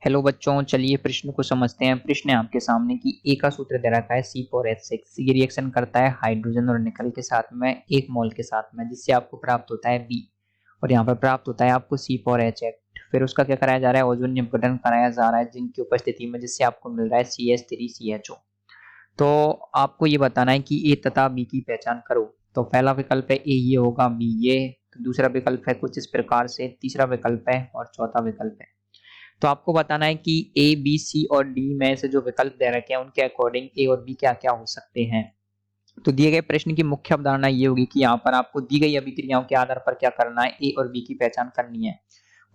Hello बच्चों, चलिए प्रश्न को समझते हैं। प्रश्न है आपके सामने कि ए का सूत्र दे रखा है C4H6। ये रिएक्शन करता है हाइड्रोजन और निकल के साथ में 1 मोल के साथ में, जिससे आपको प्राप्त होता है बी और यहाँ पर प्राप्त होता है आपको C4H8। फिर उसका क्या कराया जा रहा है, ओजोन अपघटन कराया जा रहा है जिंक की उपस्थिति में, जिससे आपको मिल रहा है CH3CHO। तो आपको ये बताना है कि ए तथा बी की पहचान करो। तो पहला विकल्प है ए ये होगा, बी ये, तो दूसरा विकल्प है कुछ इस प्रकार से, तीसरा विकल्प है और चौथा विकल्प है। तो आपको बताना है कि ए बी सी और डी में से जो विकल्प दे रखे हैं उनके अकॉर्डिंग ए और बी क्या क्या हो सकते हैं। तो दिए गए प्रश्न की मुख्य अवधारणा ये होगी कि यहाँ पर आपको दी गई अभिक्रियाओं के आधार पर क्या करना है, ए और बी की पहचान करनी है।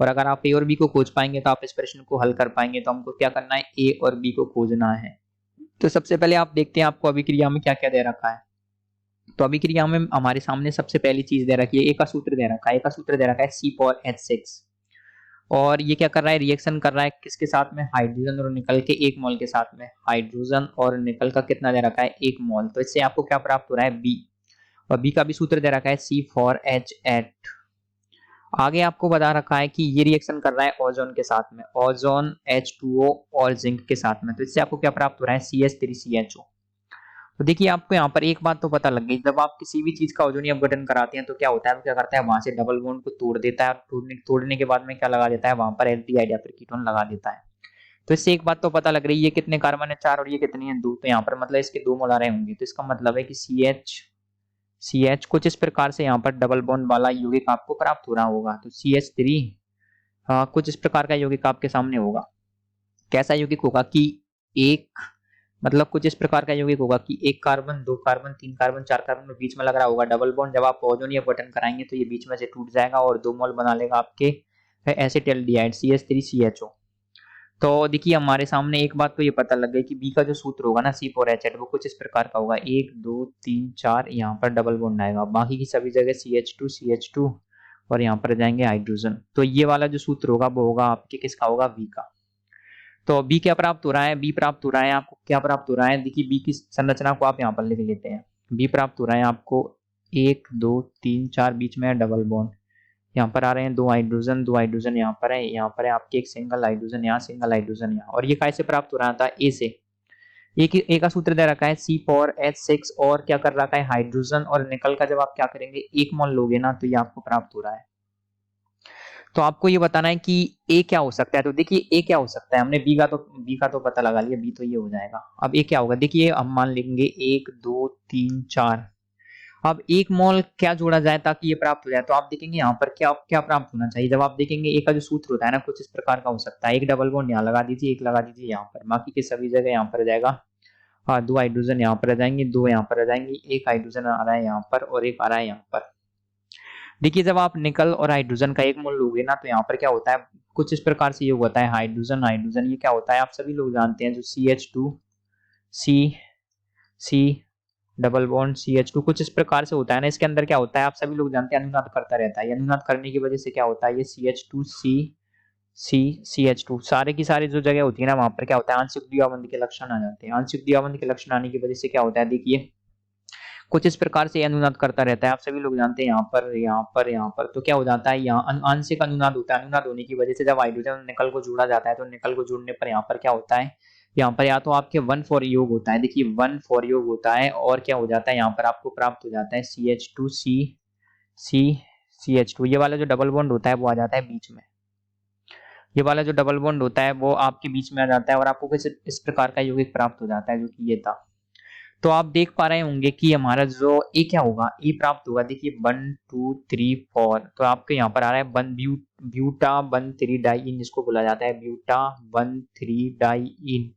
और अगर आप ए और बी को खोज पाएंगे तो आप इस प्रश्न को हल कर पाएंगे। तो हमको क्या करना है, ए और बी को खोजना है। तो सबसे पहले आप देखते हैं आपको अभिक्रिया में क्या क्या दे रखा है। तो अभिक्रिया में हमारे सामने सबसे पहली चीज दे रखी है, ए का सूत्र दे रखा है। ए का सूत्र दे रखा है C4H6 और ये क्या कर रहा है, रिएक्शन कर रहा है किसके साथ में, हाइड्रोजन और निकल के 1 मोल के साथ में। हाइड्रोजन और निकल का कितना दे रखा है, 1 मोल। तो इससे आपको क्या प्राप्त हो रहा है, बी। और बी का भी सूत्र दे रखा है C4H8। आगे आपको बता रखा है कि ये रिएक्शन कर रहा है ओजोन के साथ में, ओजोन H2O और जिंक के साथ में। तो इससे आपको क्या प्राप्त हो रहा है, CH3CHO। तो देखिए आपको यहाँ पर एक बात तो पता लग गई, जब आप किसी भी चीज का ओजोनी अपघटन कराते हैं तो क्या होता है, वो क्या करता है, वहां से डबल बॉन्ड को तोड़ देता है। तोड़ने के बाद में क्या लगा देता है, वहां पर एल्डिहाइड या फिर कीटोन लगा देता है। तो इससे एक बात तो पता लग रही है, ये कितने कार्बन है, 4, और ये कितनी है, 2। तो यहाँ पर मतलब इसके 2 मोलार होंगे। तो इसका मतलब है कि CH कुछ इस प्रकार से यहाँ पर डबल बॉन्ड वाला यौगिक आपको प्राप्त हो रहा होगा। तो CH3 कुछ इस प्रकार का यौगिक आपके सामने होगा। कैसा यौगिक होगा कि एक, मतलब कुछ इस प्रकार का यौगिक होगा कि 1 कार्बन, 2 कार्बन, 3 कार्बन, 4 कार्बन में बीच में लग रहा होगा डबल बॉन्ड। जब आप ओजोन या बटन कराएंगे तो ये बीच में से टूट जाएगा और 2 मोल बना लेगा आपके एसिटाल्डिहाइड CH3CHO। तो देखिए हमारे सामने एक बात तो ये पता लग गई कि बी का जो सूत्र होगा ना C4H8, वो कुछ इस प्रकार का होगा, 1 2 3 4, यहाँ पर डबल बॉन्ड आएगा, बाकी की सभी जगह CH2 और यहाँ पर जाएंगे हाइड्रोजन। तो ये वाला जो सूत्र होगा वो होगा आपके किसका होगा, बी का। तो बी क्या प्राप्त हो रहा है, बी प्राप्त हो रहा है आपको, क्या प्राप्त हो रहा है, देखिए बी की संरचना को आप यहाँ पर लिख लेते हैं। बी प्राप्त हो रहा है आपको 1 2 3 4, बीच में है डबल बॉन्ड, यहाँ पर आ रहे हैं 2 हाइड्रोजन, 2 हाइड्रोजन यहाँ पर है, यहाँ पर है आपके एक सिंगल हाइड्रोजन यहाँ, सिंगल हाइड्रोजन यहाँ। और ये कैसे प्राप्त हो रहा था, ए से। ए का सूत्र दे रखा है C4H6 और क्या कर रखा है, हाइड्रोजन और निकल का जब आप क्या करेंगे 1 मोल लोगे ना, तो ये आपको प्राप्त हो रहा है। तो आपको ये बताना है कि ए क्या हो सकता है। तो देखिए ए क्या हो सकता है, हमने बी का तो पता लगा लिया, बी तो ये हो जाएगा। अब ए क्या होगा, देखिए हम मान लेंगे 1 2 3 4। अब 1 मोल क्या जोड़ा जाए ताकि ये प्राप्त हो जाए। तो आप देखेंगे यहाँ पर क्या क्या प्राप्त होना चाहिए। जब आप देखेंगे ए का जो सूत्र होता है ना, कुछ इस प्रकार का हो सकता है, एक डबल बॉन्ड यहाँ लगा दीजिए, एक लगा दीजिए यहाँ पर, बाकी के सभी जगह यहाँ पर जाएगा। हाँ, 2 हाइड्रोजन यहाँ पर आ जाएंगे, 2 यहाँ पर आ जाएंगे, एक हाइड्रोजन आ रहा है यहाँ पर और एक आ रहा है यहाँ पर। देखिए जब आप निकल और हाइड्रोजन का 1 मोल लोगे ना, तो यहाँ पर क्या होता है, कुछ इस प्रकार से ये होता है, हाइड्रोजन हाइड्रोजन ये क्या होता है, आप सभी लोग जानते हैं, जो CH2 C C double bond CH2 कुछ इस प्रकार से होता है ना, इसके अंदर क्या होता है, आप सभी लोग जानते हैं, अनुनाद करता रहता है। अनुनाद करने की वजह से क्या होता है, ये CH2 C CH2 सारे की सारी जो जगह होती है ना, वहां पर क्या होता है, आंशिक द्विआबंध के लक्षण आ जाते हैं। आंशिक द्विआबंध के लक्षण आने की वजह से क्या होता है, देखिए कुछ इस प्रकार से अनुनाद करता रहता है, आप सभी लोग जानते हैं, यहाँ पर यहाँ पर यहाँ पर। तो क्या हो जाता है, यहाँ आंशिक अनुनाद होता है। अनुनाद होने की वजह से जब हाइड्रोजन निकल को जोड़ा जाता है, तो निकल को जोड़ने पर यहाँ पर क्या होता है, यहाँ पर या तो आपके 1,4 योग होता है, देखिए 1,4 योग होता है, और क्या हो जाता है, यहाँ पर आपको प्राप्त हो जाता है CH2 C CH2। ये वाला जो डबल बॉन्ड होता है वो आ जाता है बीच में, ये वाला जो डबल बॉन्ड होता है वो आपके बीच में आ जाता है और आपको कुछ इस प्रकार का यौगिक प्राप्त हो जाता है, जो कि ये था। तो आप देख पा रहे होंगे कि हमारा जो ए क्या होगा, ए प्राप्त होगा, देखिए 1 2 3 4। तो आपके यहाँ पर आ रहा है ब्यूटा 1,3 डाइइन, जिसको बोला जाता है ब्यूटा 1,3 डाइइन।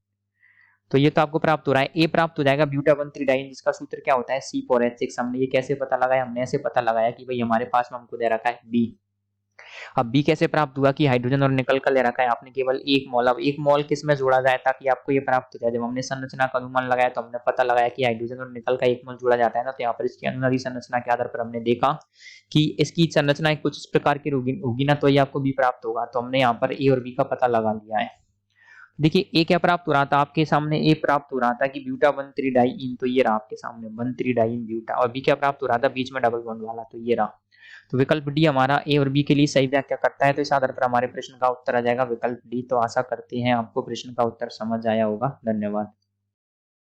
तो ये तो आपको प्राप्त हो रहा है, ए प्राप्त हो जाएगा ब्यूटा 1,3 डाइइन, जिसका सूत्र क्या होता है C4H6। हमने ये कैसे पता लगाया, हमने ऐसे पता लगाया कि भाई हमारे पास में हमको दे रखा है बी। अब बी कैसे प्राप्त हुआ कि हाइड्रोजन और निकल का ले रखा है आपने केवल 1 मोल। अब 1 मोल किस में जोड़ा जाए ताकि आपको ये प्राप्त हो जाए। जब हमने संरचना का अनुमान लगाया तो हमने पता लगाया कि हाइड्रोजन और निकल का 1 मोल जोड़ा जाता है ना, तो यहाँ पर इसकी अनुनादी संरचना के आधार पर हमने देखा कि इसकी संरचना कुछ इस प्रकार की होगी ना, तो ये आपको बी प्राप्त होगा। तो हमने यहाँ पर ए और बी का पता लगा लिया है। देखिए ए क्या प्राप्त हो रहा था आपके सामने, ए प्राप्त हो रहा था कि ब्यूटा 1,3 डाइइन, तो ये रहा आपके सामने 1,3 डाइइन ब्यूटा। और बी क्या प्राप्त हो रहा था, बीच में डबल बॉन्ड वाला, तो ये रहा। तो विकल्प डी हमारा ए और बी के लिए सही व्याख्या करता है। तो इस आधार पर हमारे प्रश्न का उत्तर आ जाएगा विकल्प डी। तो आशा करते हैं आपको प्रश्न का उत्तर समझ आया होगा। धन्यवाद।